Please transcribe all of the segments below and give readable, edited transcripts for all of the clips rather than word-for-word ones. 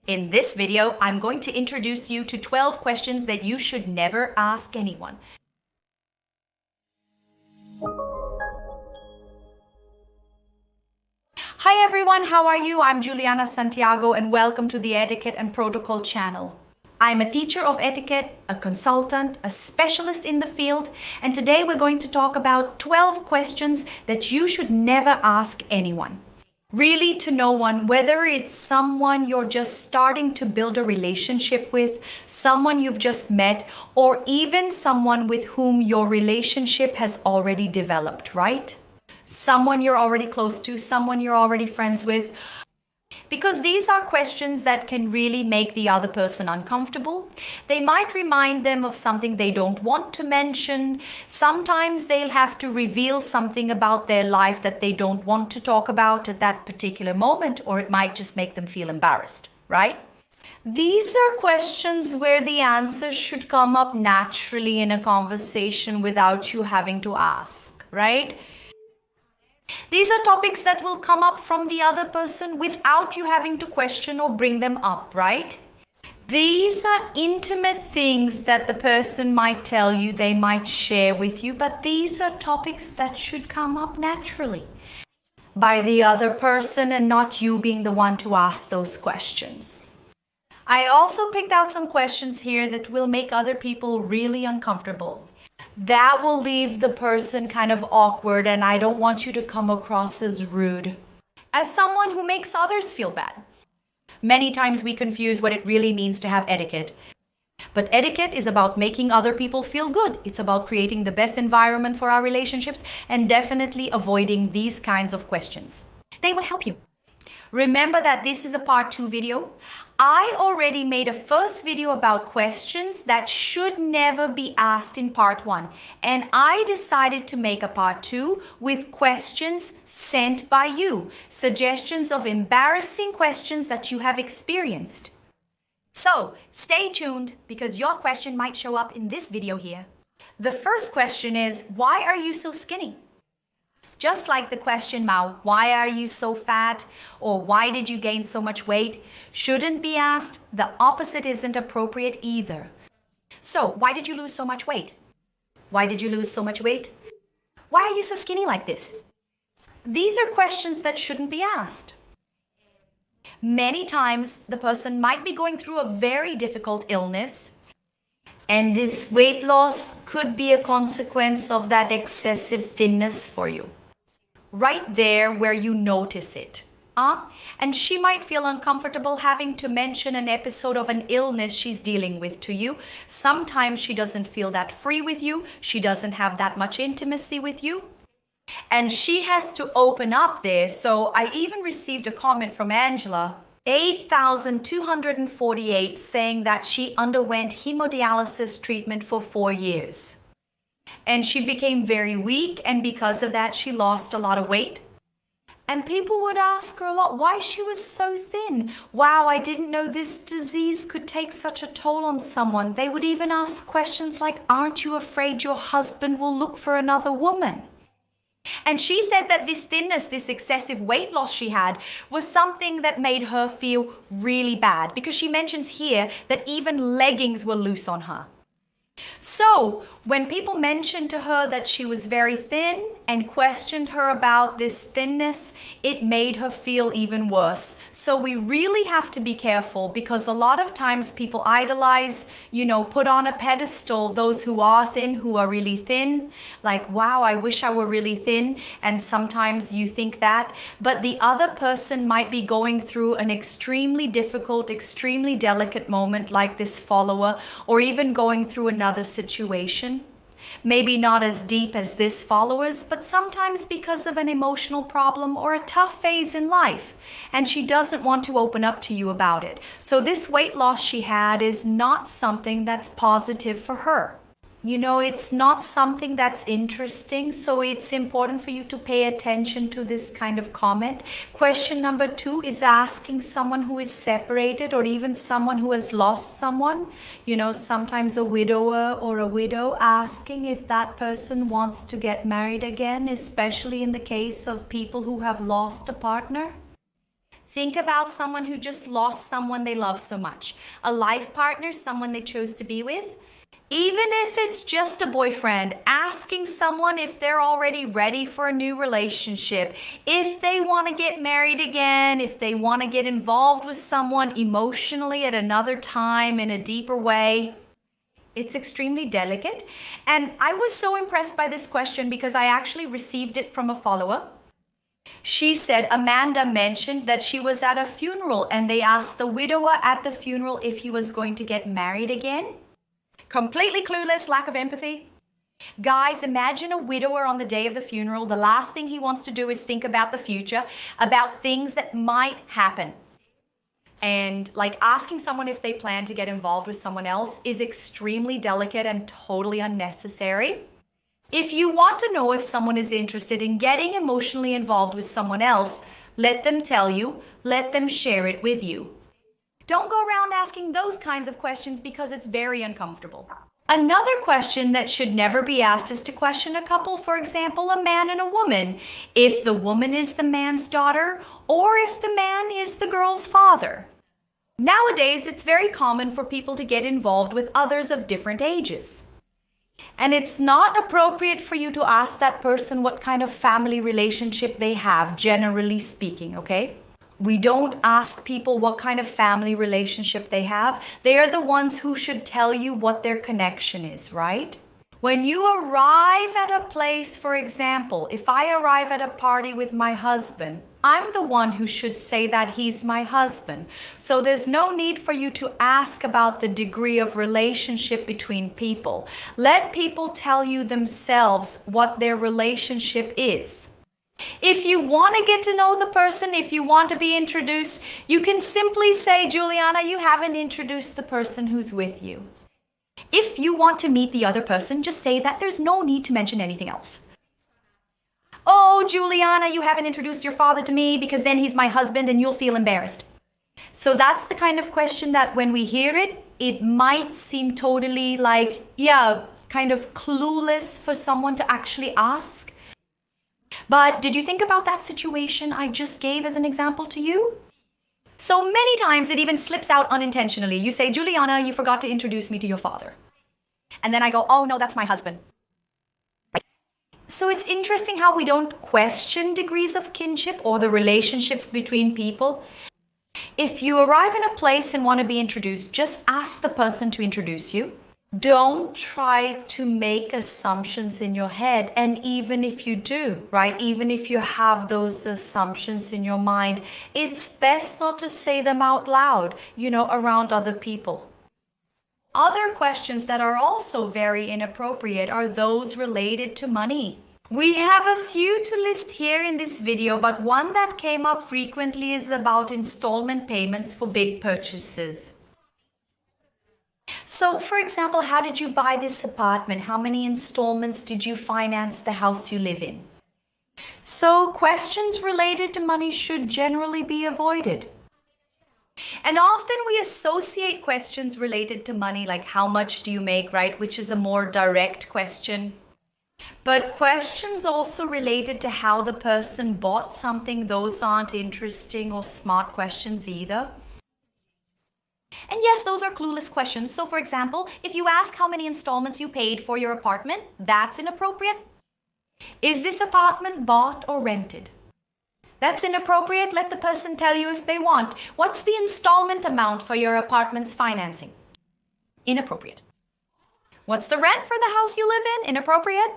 In this video, I'm going to introduce you to 12 questions that you should never ask anyone. Hi everyone, how are you? I'm Juliana Santiago and welcome to the Etiquette and Protocol channel. I'm a teacher of etiquette, a consultant, a specialist in the field, and today we're going to talk about 12 questions that you should never ask anyone. Really to no one, whether it's someone you're just starting to build a relationship with, someone you've just met, or even someone with whom your relationship has already developed, right? Someone you're already close to, someone you're already friends with. Because these are questions that can really make the other person uncomfortable. They might remind them of something they don't want to mention. Sometimes they'll have to reveal something about their life that they don't want to talk about at that particular moment, or it might just make them feel embarrassed, right? These are questions where the answers should come up naturally in a conversation without you having to ask, right? These are topics that will come up from the other person without you having to question or bring them up, right? These are intimate things that the person might tell you, they might share with you, but these are topics that should come up naturally by the other person and not you being the one to ask those questions. I also picked out some questions here that will make other people really uncomfortable. That will leave the person kind of awkward, and I don't want you to come across as rude, as someone who makes others feel bad. Many times we confuse what it really means to have etiquette. But etiquette is about making other people feel good. It's about creating the best environment for our relationships and definitely avoiding these kinds of questions. They will help you. Remember that this is a part 2 video. I already made a first video about questions that should never be asked in part 1. And I decided to make a part 2 with questions sent by you. Suggestions of embarrassing questions that you have experienced. So stay tuned because your question might show up in this video here. The first question is, why are you so skinny? Just like the question now, why are you so fat? Or why did you gain so much weight? Shouldn't be asked. The opposite isn't appropriate either. So, why did you lose so much weight? Why did you lose so much weight? Why are you so skinny like this? These are questions that shouldn't be asked. Many times, the person might be going through a very difficult illness, and this weight loss could be a consequence of that excessive thinness for you. Right there where you notice it. And she might feel uncomfortable having to mention an episode of an illness she's dealing with to you. Sometimes she doesn't feel that free with you. She doesn't have that much intimacy with you. And she has to open up there. So I even received a comment from Angela, 8,248, saying that she underwent hemodialysis treatment for 4 years. And she became very weak, and because of that, she lost a lot of weight. And people would ask her a lot why she was so thin. Wow, I didn't know this disease could take such a toll on someone. They would even ask questions like, aren't you afraid your husband will look for another woman? And she said that this thinness, this excessive weight loss she had, was something that made her feel really bad, because she mentions here that even leggings were loose on her. So, when people mentioned to her that she was very thin and questioned her about this thinness, it made her feel even worse. So we really have to be careful, because a lot of times people idolize, put on a pedestal those who are thin, who are really thin. Like, wow, I wish I were really thin. And sometimes you think that. But the other person might be going through an extremely difficult, extremely delicate moment like this follower, or even going through another situation. Maybe not as deep as this follower's, but sometimes because of an emotional problem or a tough phase in life, and she doesn't want to open up to you about it. So this weight loss she had is not something that's positive for her. It's not something that's interesting, so it's important for you to pay attention to this kind of comment. Question number 2 is asking someone who is separated or even someone who has lost someone, sometimes a widower or a widow, asking if that person wants to get married again, especially in the case of people who have lost a partner. Think about someone who just lost someone they love so much. A life partner, someone they chose to be with. Even if it's just a boyfriend, asking someone if they're already ready for a new relationship, if they want to get married again, if they want to get involved with someone emotionally at another time in a deeper way. It's extremely delicate. And I was so impressed by this question because I actually received it from a follower. She said Amanda mentioned that she was at a funeral and they asked the widower at the funeral if he was going to get married again. Completely clueless, lack of empathy. Guys, imagine a widower on the day of the funeral. The last thing he wants to do is think about the future, about things that might happen. And like asking someone if they plan to get involved with someone else is extremely delicate and totally unnecessary. If you want to know if someone is interested in getting emotionally involved with someone else, let them tell you, let them share it with you. Don't go around asking those kinds of questions because it's very uncomfortable. Another question that should never be asked is to question a couple, for example, a man and a woman, if the woman is the man's daughter or if the man is the girl's father. Nowadays, it's very common for people to get involved with others of different ages. And it's not appropriate for you to ask that person what kind of family relationship they have, generally speaking, okay? We don't ask people what kind of family relationship they have. They are the ones who should tell you what their connection is, right? When you arrive at a place, for example, if I arrive at a party with my husband, I'm the one who should say that he's my husband. So there's no need for you to ask about the degree of relationship between people. Let people tell you themselves what their relationship is. If you want to get to know the person, if you want to be introduced, you can simply say, Juliana, you haven't introduced the person who's with you. If you want to meet the other person, just say that. There's no need to mention anything else. Oh, Juliana, you haven't introduced your father to me because then he's my husband and you'll feel embarrassed. So that's the kind of question that when we hear it, it might seem totally like, kind of clueless for someone to actually ask. But did you think about that situation I just gave as an example to you? So many times it even slips out unintentionally. You say, Juliana, you forgot to introduce me to your father. And then I go, oh no, that's my husband. So it's interesting how we don't question degrees of kinship or the relationships between people. If you arrive in a place and want to be introduced, just ask the person to introduce you. Don't try to make assumptions in your head. And even if you do, right, even if you have those assumptions in your mind, it's best not to say them out loud, around other people. Other questions that are also very inappropriate are those related to money. We have a few to list here in this video, but one that came up frequently is about installment payments for big purchases. So, for example, how did you buy this apartment? How many installments did you finance the house you live in? So, questions related to money should generally be avoided. And often we associate questions related to money, like how much do you make, right? Which is a more direct question. But questions also related to how the person bought something, those aren't interesting or smart questions either. And yes, those are clueless questions. So for example, if you ask how many installments you paid for your apartment, that's inappropriate. Is this apartment bought or rented? That's inappropriate. Let the person tell you if they want. What's the installment amount for your apartment's financing? Inappropriate. What's the rent for the house you live in? Inappropriate.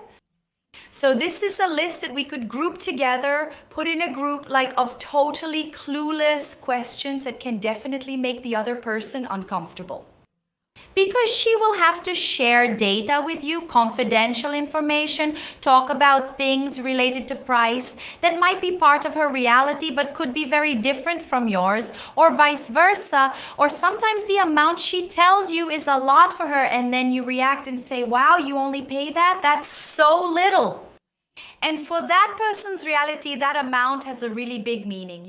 So this is a list that we could group together, put in a group of totally clueless questions that can definitely make the other person uncomfortable. Because she will have to share data with you, confidential information, talk about things related to price that might be part of her reality but could be very different from yours, or vice versa. Or sometimes the amount she tells you is a lot for her and then you react and say, wow, you only pay that? That's so little. And for that person's reality, that amount has a really big meaning,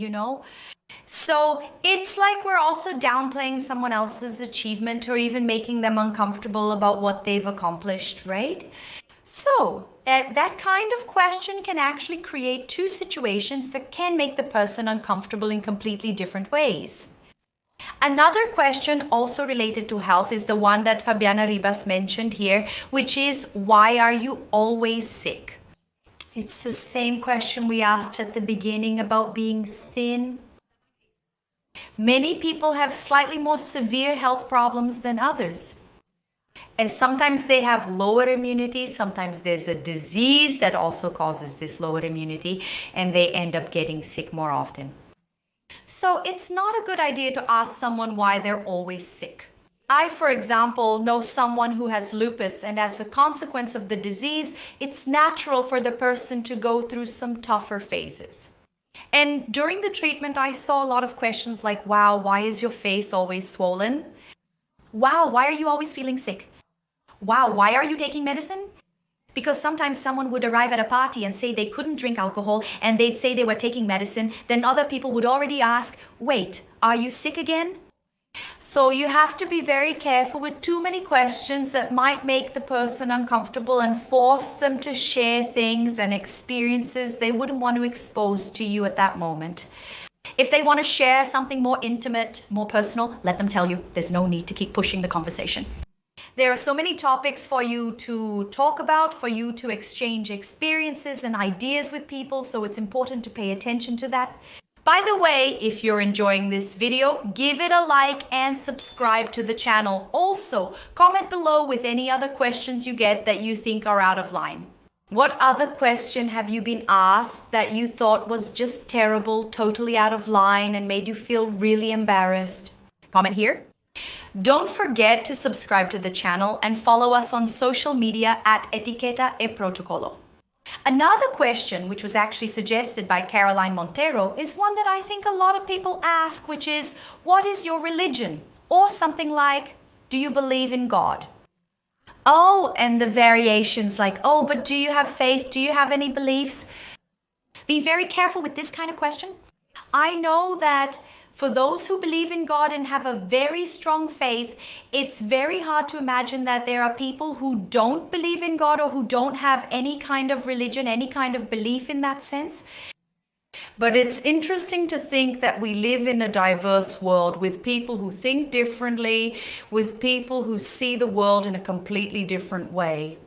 So it's like we're also downplaying someone else's achievement or even making them uncomfortable about what they've accomplished, right? So That kind of question can actually create two situations that can make the person uncomfortable in completely different ways. Another question also related to health is the one that Fabiana Ribas mentioned here, which is, why are you always sick? It's the same question we asked at the beginning about being thin. Many people have slightly more severe health problems than others. And sometimes they have lower immunity, sometimes there's a disease that also causes this lower immunity, and they end up getting sick more often. So it's not a good idea to ask someone why they're always sick. I, for example, know someone who has lupus, and as a consequence of the disease, it's natural for the person to go through some tougher phases. And during the treatment, I saw a lot of questions like, wow, why is your face always swollen? Wow, why are you always feeling sick? Wow, why are you taking medicine? Because sometimes someone would arrive at a party and say they couldn't drink alcohol and they'd say they were taking medicine. Then other people would already ask, wait, are you sick again? So you have to be very careful with too many questions that might make the person uncomfortable and force them to share things and experiences they wouldn't want to expose to you at that moment. If they want to share something more intimate, more personal, let them tell you. There's no need to keep pushing the conversation. There are so many topics for you to talk about, for you to exchange experiences and ideas with people, so it's important to pay attention to that. By the way, if you're enjoying this video, give it a like and subscribe to the channel. Also, comment below with any other questions you get that you think are out of line. What other question have you been asked that you thought was just terrible, totally out of line, and made you feel really embarrassed? Comment here. Don't forget to subscribe to the channel and follow us on social media at Etiquette e Protocolo. Another question, which was actually suggested by Caroline Montero, is one that I think a lot of people ask, which is, what is your religion? Or something like, do you believe in God? Oh, and the variations like, oh, but do you have faith? Do you have any beliefs? Be very careful with this kind of question. I know that for those who believe in God and have a very strong faith, it's very hard to imagine that there are people who don't believe in God or who don't have any kind of religion, any kind of belief in that sense. But it's interesting to think that we live in a diverse world with people who think differently, with people who see the world in a completely different way.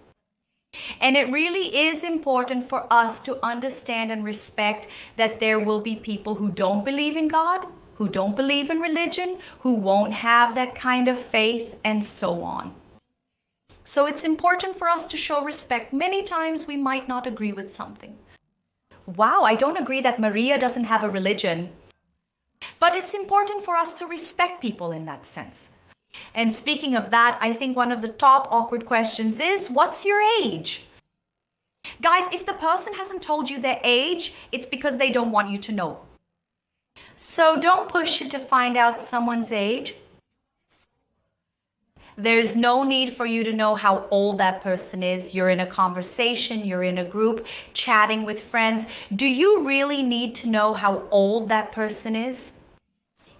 And it really is important for us to understand and respect that there will be people who don't believe in God, who don't believe in religion, who won't have that kind of faith, and so on. So it's important for us to show respect. Many times we might not agree with something. Wow, I don't agree that Maria doesn't have a religion. But it's important for us to respect people in that sense. And speaking of that, I think one of the top awkward questions is, what's your age? Guys, if the person hasn't told you their age, it's because they don't want you to know. So don't push it to find out someone's age. There's no need for you to know how old that person is. You're in a conversation, you're in a group, chatting with friends. Do you really need to know how old that person is?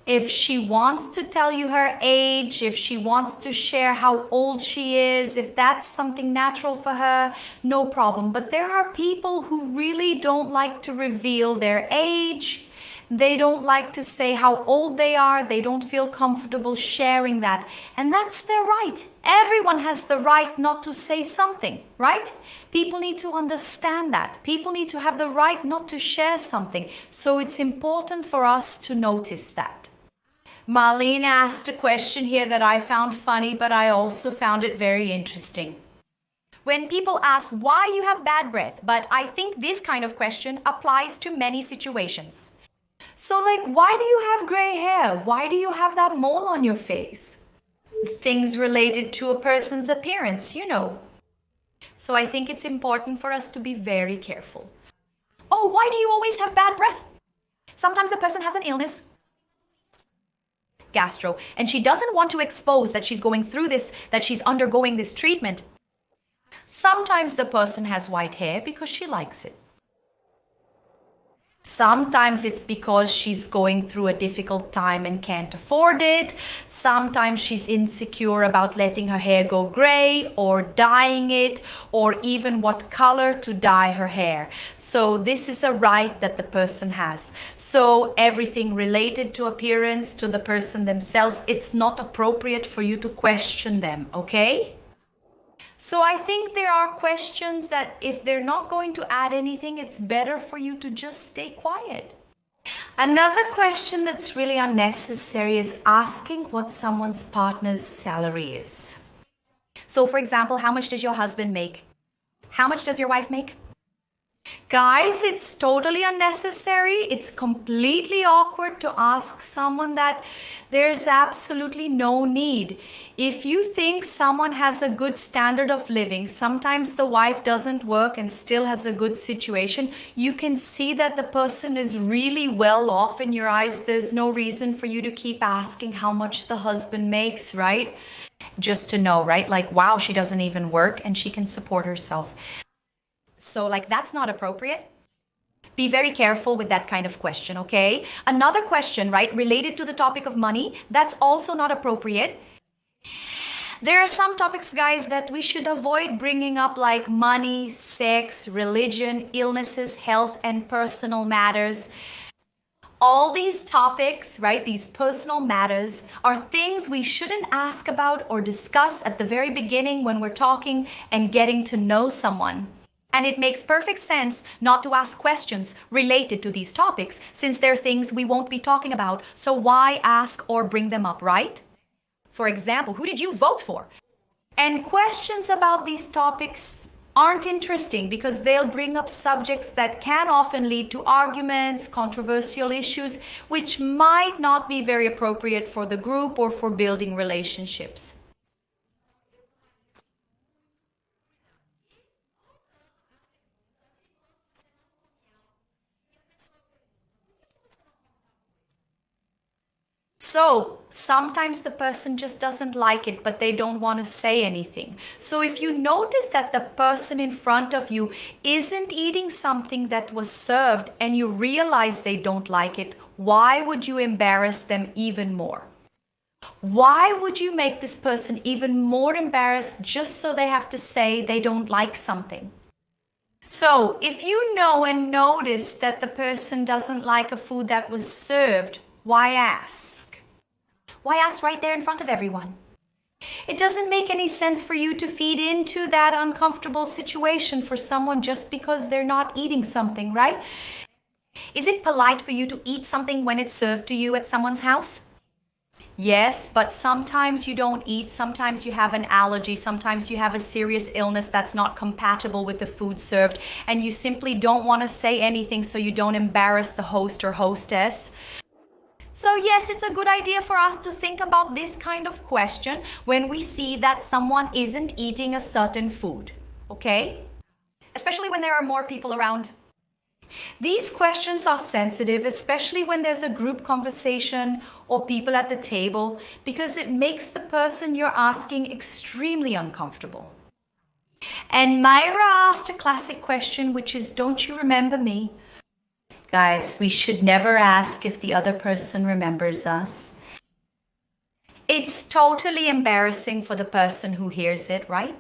If she wants to tell you her age, if she wants to share how old she is, if that's something natural for her, no problem. But there are people who really don't like to reveal their age. They don't like to say how old they are. They don't feel comfortable sharing that. And that's their right. Everyone has the right not to say something, right? People need to understand that. People need to have the right not to share something. So it's important for us to notice that. Marlene asked a question here that I found funny, but I also found it very interesting. When people ask why you have bad breath, but I think this kind of question applies to many situations. So like, why do you have gray hair? Why do you have that mole on your face? Things related to a person's appearance, you know. So I think it's important for us to be very careful. Oh, why do you always have bad breath? Sometimes the person has an illness, gastro, and she doesn't want to expose that she's going through this, that she's undergoing this treatment. Sometimes the person has white hair because she likes it. Sometimes it's because she's going through a difficult time and can't afford it. Sometimes she's insecure about letting her hair go gray or dyeing it, or even what color to dye her hair. So this is a right that the person has. So everything related to appearance, to the person themselves, it's not appropriate for you to question them, okay? So I think there are questions that if they're not going to add anything, it's better for you to just stay quiet. Another question that's really unnecessary is asking what someone's partner's salary is. So for example, how much does your husband make? How much does your wife make? Guys, it's totally unnecessary. It's completely awkward to ask someone that. There's absolutely no need. If you think someone has a good standard of living, sometimes the wife doesn't work and still has a good situation, you can see that the person is really well off in your eyes. There's no reason for you to keep asking how much the husband makes, right? Just to know, right? Like, wow, she doesn't even work and she can support herself. So like, that's not appropriate. Be very careful with that kind of question, okay? Another question, right, related to the topic of money, that's also not appropriate. There are some topics, guys, that we should avoid bringing up, like money, sex, religion, illnesses, health, and personal matters. All these topics, right, these personal matters are things we shouldn't ask about or discuss at the very beginning when we're talking and getting to know someone. And it makes perfect sense not to ask questions related to these topics since they're things we won't be talking about. So why ask or bring them up, right? For example, who did you vote for? And questions about these topics aren't interesting because they'll bring up subjects that can often lead to arguments, controversial issues, which might not be very appropriate for the group or for building relationships. So sometimes the person just doesn't like it, but they don't want to say anything. So if you notice that the person in front of you isn't eating something that was served and you realize they don't like it, why would you embarrass them even more? Why would you make this person even more embarrassed just so they have to say they don't like something? So if you know and notice that the person doesn't like a food that was served, why ask? Why ask right there in front of everyone? It doesn't make any sense for you to feed into that uncomfortable situation for someone just because they're not eating something, right? Is it polite for you to eat something when it's served to you at someone's house? Yes, but sometimes you don't eat, sometimes you have an allergy, sometimes you have a serious illness that's not compatible with the food served, and you simply don't want to say anything so you don't embarrass the host or hostess. So yes, it's a good idea for us to think about this kind of question when we see that someone isn't eating a certain food, okay? Especially when there are more people around. These questions are sensitive, especially when there's a group conversation or people at the table, because it makes the person you're asking extremely uncomfortable. And Myra asked a classic question, which is, don't you remember me? Guys, we should never ask if the other person remembers us. It's totally embarrassing for the person who hears it, right?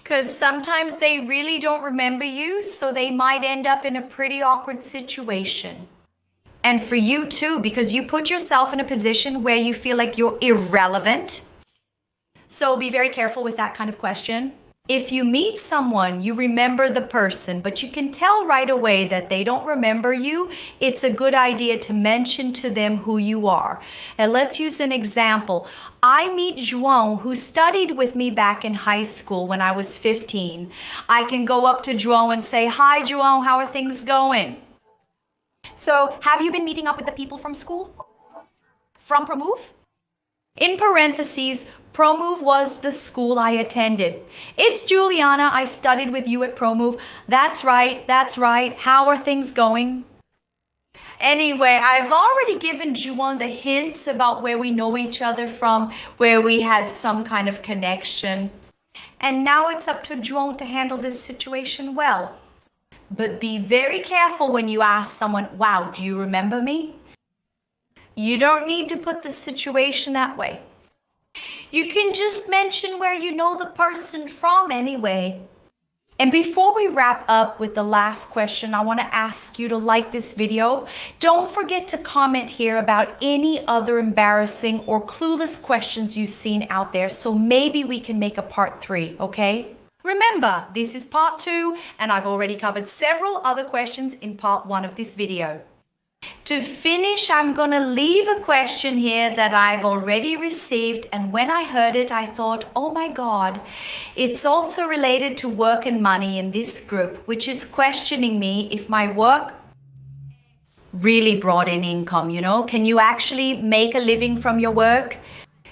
Because sometimes they really don't remember you, so they might end up in a pretty awkward situation. And for you too, because you put yourself in a position where you feel like you're irrelevant. So be very careful with that kind of question. If you meet someone, you remember the person, but you can tell right away that they don't remember you, it's a good idea to mention to them who you are. And let's use an example. I meet João, who studied with me back in high school when I was 15. I can go up to João and say, "Hi João, how are things going?" So, have you been meeting up with the people from school? From ProMove? In parentheses, ProMove was the school I attended. It's Juliana. I studied with you at ProMove. That's right. That's right. How are things going? Anyway, I've already given Juan the hints about where we know each other from, where we had some kind of connection. And now it's up to Juan to handle this situation well. But be very careful when you ask someone, wow, do you remember me? You don't need to put the situation that way. You can just mention where you know the person from anyway. And before we wrap up with the last question, I want to ask you to like this video. Don't forget to comment here about any other embarrassing or clueless questions you've seen out there, so maybe we can make a part 3, okay? Remember, this is part 2, and I've already covered several other questions in part 1 of this video. To finish, I'm going to leave a question here that I've already received, and when I heard it, I thought, oh my God, it's also related to work and money in this group, which is questioning me if my work really brought in income, Can you actually make a living from your work?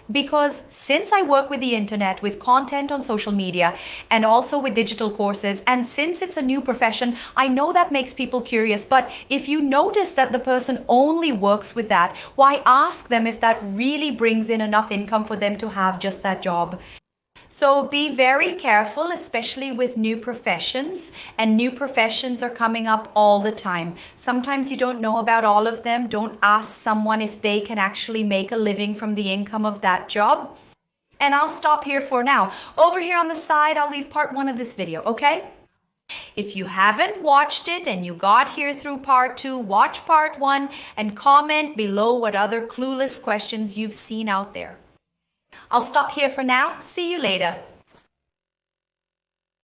Because since I work with the internet, with content on social media, and also with digital courses, and since it's a new profession, I know that makes people curious. But if you notice that the person only works with that, why ask them if that really brings in enough income for them to have just that job? So be very careful, especially with new professions, and new professions are coming up all the time. Sometimes you don't know about all of them. Don't ask someone if they can actually make a living from the income of that job. And I'll stop here for now. Over here on the side, I'll leave part 1 of this video, okay? If you haven't watched it and you got here through part 2, watch part 1 and comment below what other clueless questions you've seen out there. I'll stop here for now. See you later.